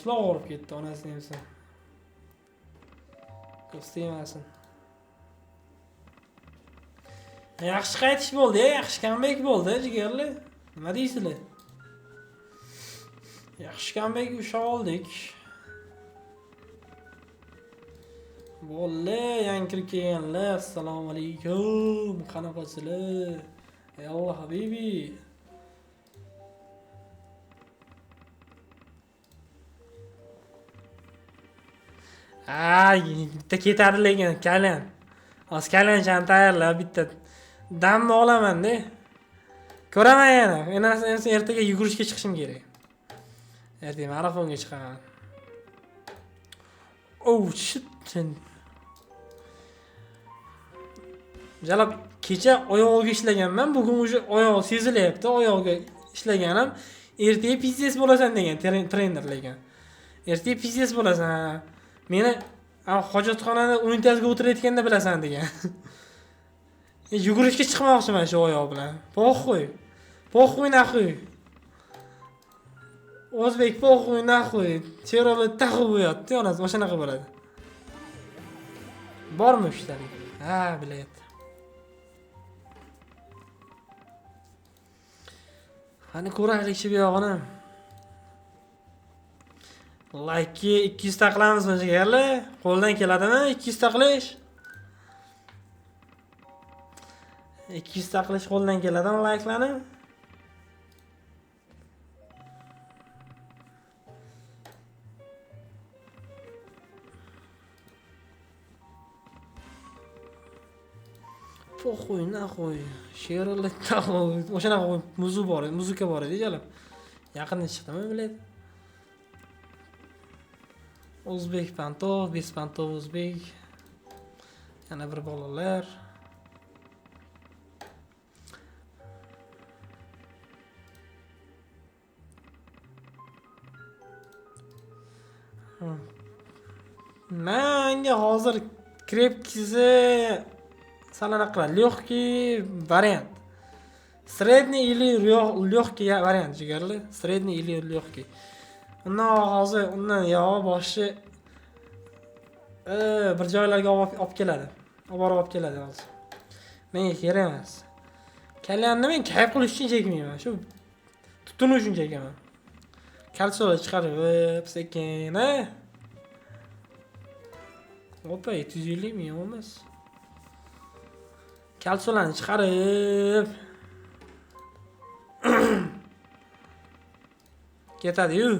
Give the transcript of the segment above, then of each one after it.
boshliq og'rib ketdi, onasini emsa. Ko'sti yemasin. Yaxshi qaytish bo'ldi, yaxshi comeback bo'ldi, jigarli. Nima deysizlar? Yaxshi comeback usha oldik. Bo'lle, yangi kirib kelganlar, assalomu alaykum. Qanaqasizlar? Ey Alloh habibi. Bitta ketadi lekin kalyan. Hozir kalyanchani tayyorlab bitta damni olaman-da. Ko'raman yana. Endi ertaga yugurishga chiqishim kerak. Ertaga marafonga chiqaman. Oh shit. Jalab kecha oyog'iga ishlaganman. Bugun o'sha oyog'i sezilyapti. Oyog'iga ishlaganim. Ertaga pizdes bo'lasan degan trener lekin. Ertaga pizdes bo'lasan. Meni hojatxonada unitazga o'tirayotganda bilasan degan. Yugurishga chiqmoqchiman shu oyoq bilan. Po'xo'y. Po'xo'y naxo'y. O'zbek po'xo'y naxo'y. Chevrolet taxu bo'yapti, onasi o'shanaqa bo'ladi. Bormi ushtalik? Ha, bilayapti. Qani ko'raylik shu buyog'ini. Like 200 ta qilamizmi jigarlar? Qo'ldan keladimi 200 ta qilish? 200 ta qilish qo'ldan keladimi like'larni? Po'xo'y, naxo'y. Chevrolet taxu. O'shanaqa muzika bor edi, jalab. Yaqindan chiqdimi biladi? O'zbek pantov, bespantov o'zbek. Yana bir bolalar. Menga hozir krepkisi salanaqa лёгкий variant. Средний или лёгкий variant jigarli. Средний или лёгкий. Undan yo boshi bir joylarga olib keladi. Olib keladi hozir. Menga kerak emas. Kalyanni men kayf qilish uchun chekmayman. Shu tutunish uchun chekaman. Kalsolar chiqarib sekin, Opa, 750 ming emas. Kalsolarni chiqarib ketadi-yu.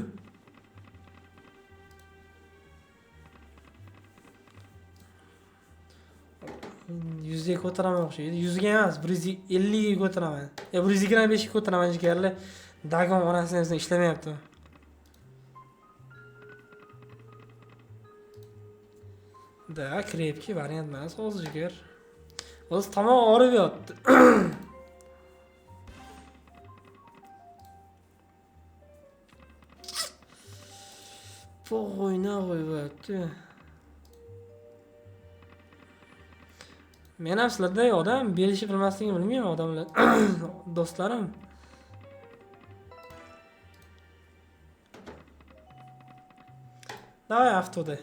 100 ga ko'taraman o'xshaydi. 100 ga emas, 150 ga ko'taraman. 125 ga ko'taraman jigarlar. Dagon onasining ishlamayapti. Da, krepki variant emas hozir jigar. O'zi tomoq og'rib yotdi. Po'g'oyna qo'yibdi. Men ham sizlarday odam berishib bilmasligini bilmayman odamlar. Do'stlarim. Davay avtoda.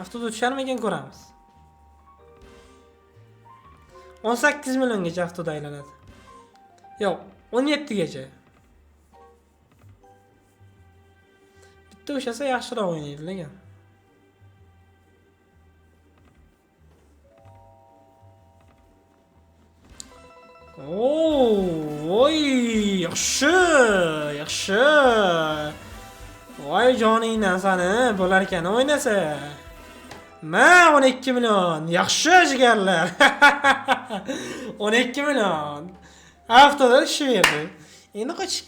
Avtoda tusharmikan ko'ramiz. 18 milliongacha avtoda aylanadi. Yo'q, 17 gacha. Bitta o'shasa yaxshiroq o'ynaydi lekin. Oy, yaxshi, yaxshi. Voy joningdan sani bo'lar ekan o'ynasa. Ma 12 million. Yaxshi jigarlar. 12 million. Avtoda ish berdi. Endi qochishga